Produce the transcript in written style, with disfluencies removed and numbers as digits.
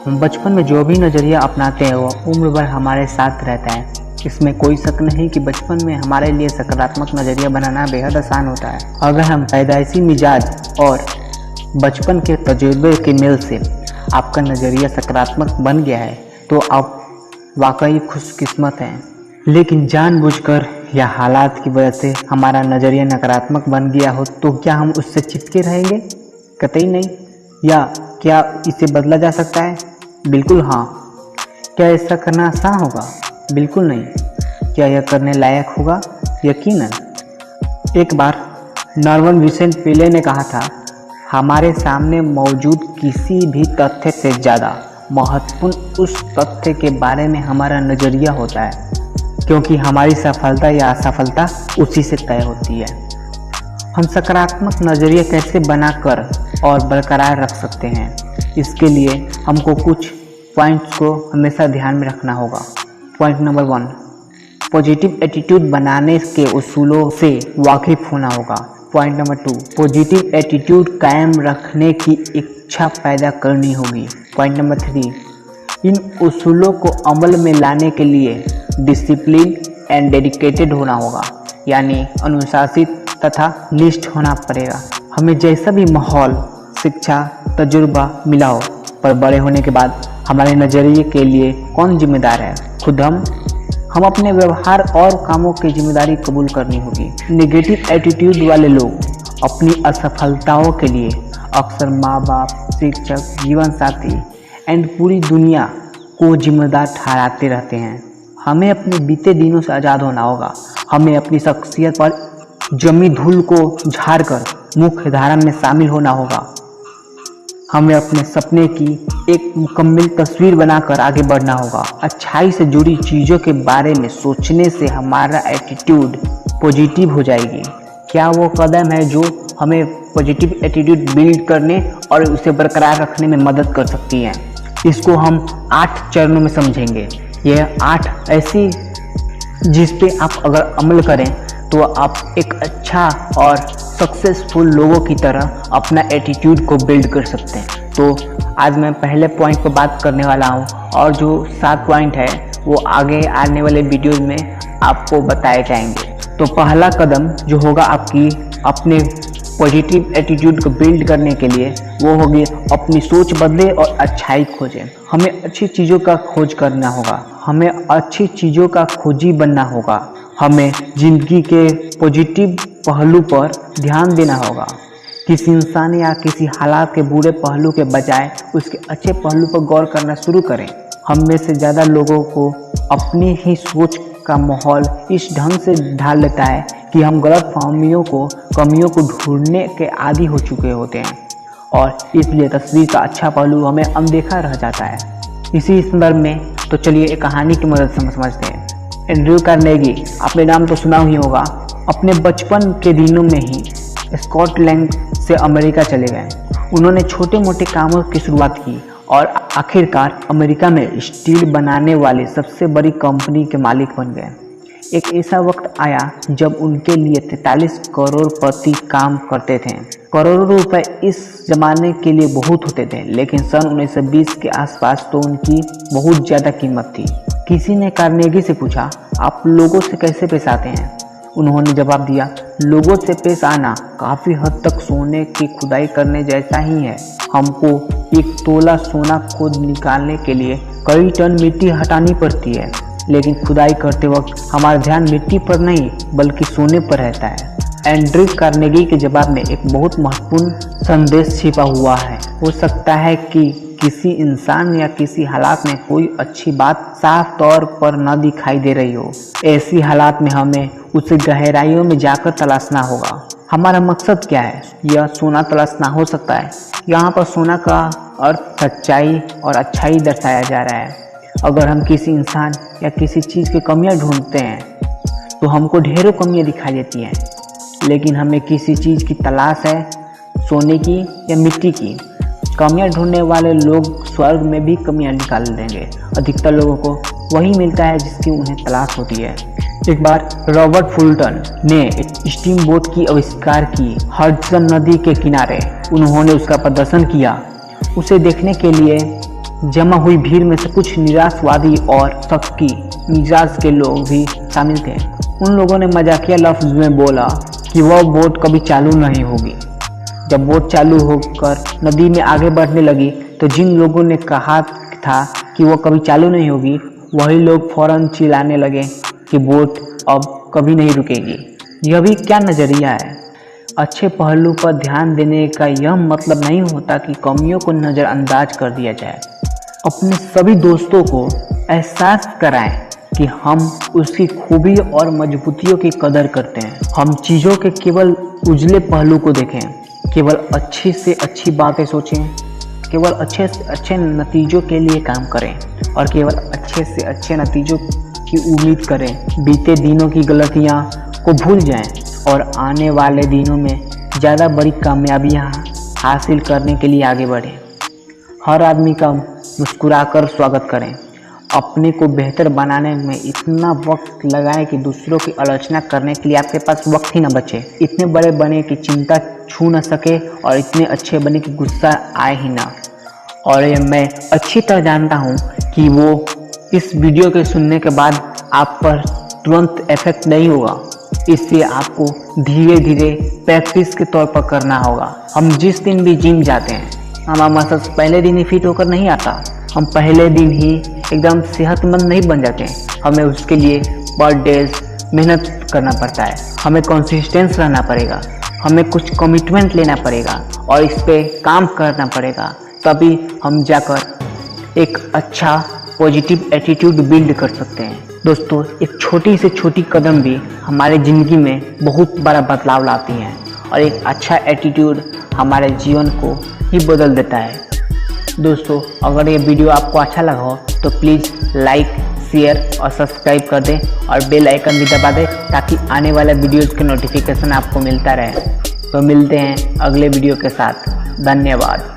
हम बचपन में जो भी नज़रिया अपनाते हैं वो उम्र भर हमारे साथ रहता है। इसमें कोई शक नहीं कि बचपन में हमारे लिए सकारात्मक नज़रिया बनाना बेहद आसान होता है। अगर हम पैदाइशी मिजाज और बचपन के तजुर्बे के मेल से आपका नज़रिया सकारात्मक बन गया है तो आप वाकई खुशकिस्मत हैं। लेकिन जानबूझकर या हालात की वजह से हमारा नज़रिया नकारात्मक बन गया हो तो क्या हम उससे चिपके रहेंगे? कतई नहीं। या क्या इसे बदला जा सकता है? बिल्कुल हाँ। क्या ऐसा करना आसान होगा? बिल्कुल नहीं। क्या यह करने लायक होगा? यकीनन। एक बार नॉर्मन विसेंट पेले ने कहा था, हमारे सामने मौजूद किसी भी तथ्य से ज़्यादा महत्वपूर्ण उस तथ्य के बारे में हमारा नज़रिया होता है, क्योंकि हमारी सफलता या असफलता उसी से तय होती है। हम सकारात्मक नज़रिया कैसे बनाकर और बरकरार रख सकते हैं, इसके लिए हमको कुछ पॉइंट्स को हमेशा ध्यान में रखना होगा। पॉइंट नंबर 1, पॉजिटिव एटीट्यूड बनाने के उसूलों से वाकिफ होना होगा। पॉइंट नंबर 2, पॉजिटिव एटीट्यूड कायम रखने की इच्छा पैदा करनी होगी। पॉइंट नंबर 3, इन उसूलों को अमल में लाने के लिए डिसिप्लिन एंड डेडिकेटेड होना होगा, यानी अनुशासित तथा निष्ठ होना पड़ेगा। हमें जैसा भी माहौल, शिक्षा, तजुर्बा मिला हो, पर बड़े होने के बाद हमारे नज़रिए के लिए कौन जिम्मेदार है? खुद हम अपने व्यवहार और कामों की जिम्मेदारी कबूल करनी होगी। नेगेटिव एटीट्यूड वाले लोग अपनी असफलताओं के लिए अक्सर माँ बाप, शिक्षक, जीवन साथी एंड पूरी दुनिया को जिम्मेदार ठहराते रहते हैं। हमें अपने बीते दिनों से आज़ाद होना होगा। हमें अपनी शख्सियत पर जमी धूल को झाड़कर मुख्य धारा में शामिल होना होगा। हमें अपने सपने की एक मुकम्मल तस्वीर बनाकर आगे बढ़ना होगा। अच्छाई से जुड़ी चीज़ों के बारे में सोचने से हमारा एटीट्यूड पॉजिटिव हो जाएगी। क्या वो कदम है जो हमें पॉजिटिव एटीट्यूड बिल्ड करने और उसे बरकरार रखने में मदद कर सकती हैं? इसको हम 8 चरणों में समझेंगे। यह 8 ऐसी जिस पे आप अगर अमल करें तो आप एक अच्छा और सक्सेसफुल लोगों की तरह अपना एटीट्यूड को बिल्ड कर सकते हैं। तो आज मैं पहले पॉइंट पर बात करने वाला हूँ और जो 7 पॉइंट है वो आगे आने वाले वीडियोज़ में आपको बताए जाएंगे। तो पहला कदम जो होगा आपकी अपने पॉजिटिव एटीट्यूड को बिल्ड करने के लिए वो होगी अपनी सोच बदले और अच्छाई खोजें। हमें अच्छी चीज़ों का खोज करना होगा। हमें अच्छी चीज़ों का खोजी बनना होगा। हमें ज़िंदगी के पॉजिटिव पहलू पर ध्यान देना होगा। किसी इंसान या किसी हालात के बुरे पहलू के बजाय उसके अच्छे पहलू पर गौर करना शुरू करें। हम में से ज़्यादा लोगों को अपनी ही सोच का माहौल इस ढंग से ढाल लेता है कि हम गलत फहमियों को, कमियों को ढूंढने के आदी हो चुके होते हैं और इसलिए तस्वीर का अच्छा पहलू हमें अनदेखा रह जाता है। इसी संदर्भ में तो चलिए एक कहानी की मदद से समझते हैं। एंड्रयू कार्नेगी, आपने नाम तो सुना ही होगा। अपने बचपन के दिनों में ही स्कॉटलैंड से अमेरिका चले गए। उन्होंने छोटे मोटे कामों की शुरुआत की और आखिरकार अमेरिका में स्टील बनाने वाली सबसे बड़ी कंपनी के मालिक बन गए। एक ऐसा वक्त आया जब उनके लिए 43 करोड़ प्रति काम करते थे। करोड़ों रुपए इस जमाने के लिए बहुत होते थे, लेकिन सन 1920 के आसपास तो उनकी बहुत ज़्यादा कीमत थी। किसी ने कार्नेगी से पूछा, आप लोगों से कैसे पेश आते हैं? उन्होंने जवाब दिया, लोगों से पेश आना काफ़ी हद तक सोने की खुदाई करने जैसा ही है। हमको 1 तोला सोना खोद निकालने के लिए कई टन मिट्टी हटानी पड़ती है, लेकिन खुदाई करते वक्त हमारा ध्यान मिट्टी पर नहीं बल्कि सोने पर रहता है। एंड्रयू कार्नेगी के जवाब में एक बहुत महत्वपूर्ण संदेश छिपा हुआ है। हो सकता है कि किसी इंसान या किसी हालात में कोई अच्छी बात साफ तौर पर न दिखाई दे रही हो। ऐसी हालात में हमें उसे गहराइयों में जाकर तलाशना होगा। हमारा मकसद क्या है? यह सोना तलाशना हो सकता है। यहाँ पर सोना का अर्थ सच्चाई और अच्छाई दर्शाया जा रहा है। अगर हम किसी इंसान या किसी चीज़ की कमियां ढूंढते हैं तो हमको ढेरों कमियां दिखाई देती हैं, लेकिन हमें किसी चीज़ की तलाश है, सोने की या मिट्टी की। कमियां ढूंढने वाले लोग स्वर्ग में भी कमियां निकाल देंगे। अधिकतर लोगों को वही मिलता है जिसकी उन्हें तलाश होती है। एक बार रॉबर्ट फुल्टन ने स्टीम बोट की आविष्कार की हडसन नदी के किनारे। उन्होंने उसका प्रदर्शन किया। उसे देखने के लिए जमा हुई भीड़ में से कुछ निराशवादी और शक्की मिजाज के लोग भी शामिल थे। उन लोगों ने मजाकिया लफ्ज में बोला कि वह बोट कभी चालू नहीं होगी। जब बोट चालू होकर नदी में आगे बढ़ने लगी तो जिन लोगों ने कहा था कि वह कभी चालू नहीं होगी, वही लोग फौरन चिल्लाने लगे कि बोट अब कभी नहीं रुकेगी। यह भी क्या नज़रिया है। अच्छे पहलू पर ध्यान देने का यह मतलब नहीं होता कि कमियों को नज़रअंदाज कर दिया जाए। अपने सभी दोस्तों को एहसास कराएं कि हम उसकी खूबी और मजबूतियों की कदर करते हैं। हम चीज़ों के केवल उजले पहलू को देखें, केवल अच्छी से अच्छी बातें सोचें, केवल अच्छे से अच्छे नतीजों के लिए काम करें और केवल अच्छे से अच्छे नतीजों की उम्मीद करें। बीते दिनों की गलतियां को भूल जाएं और आने वाले दिनों में ज़्यादा बड़ी कामयाबियां हासिल करने के लिए आगे बढ़ें। हर आदमी का मुस्कुराकर स्वागत करें। अपने को बेहतर बनाने में इतना वक्त लगाएं कि दूसरों की आलोचना करने के लिए आपके पास वक्त ही न बचे। इतने बड़े बने कि चिंता छू न सके और इतने अच्छे बने कि गुस्सा आए ही ना। और ये मैं अच्छी तरह जानता हूँ कि वो इस वीडियो के सुनने के बाद आप पर तुरंत इफेक्ट नहीं होगा, इसलिए आपको धीरे धीरे प्रैक्टिस के तौर पर करना होगा। हम जिस दिन भी जिम जाते हैं, हमारा मसल्स पहले दिन ही फिट होकर नहीं आता। हम पहले दिन ही एकदम सेहतमंद नहीं बन जाते हैं। हमें उसके लिए पर डेज मेहनत करना पड़ता है। हमें कंसिस्टेंस रहना पड़ेगा, हमें कुछ कमिटमेंट लेना पड़ेगा और इस पे काम करना पड़ेगा। तभी हम जाकर एक अच्छा पॉजिटिव एटीट्यूड बिल्ड कर सकते हैं। दोस्तों, एक छोटी से छोटी कदम भी हमारे ज़िंदगी में बहुत बड़ा बदलाव लाती हैं और एक अच्छा एटीट्यूड हमारे जीवन को ही बदल देता है। दोस्तों, अगर ये वीडियो आपको अच्छा लगा हो तो प्लीज़ लाइक, शेयर और सब्सक्राइब कर दें और बेल आइकन भी दबा दें ताकि आने वाले वीडियोज़ के नोटिफिकेशन आपको मिलता रहे। तो मिलते हैं अगले वीडियो के साथ। धन्यवाद।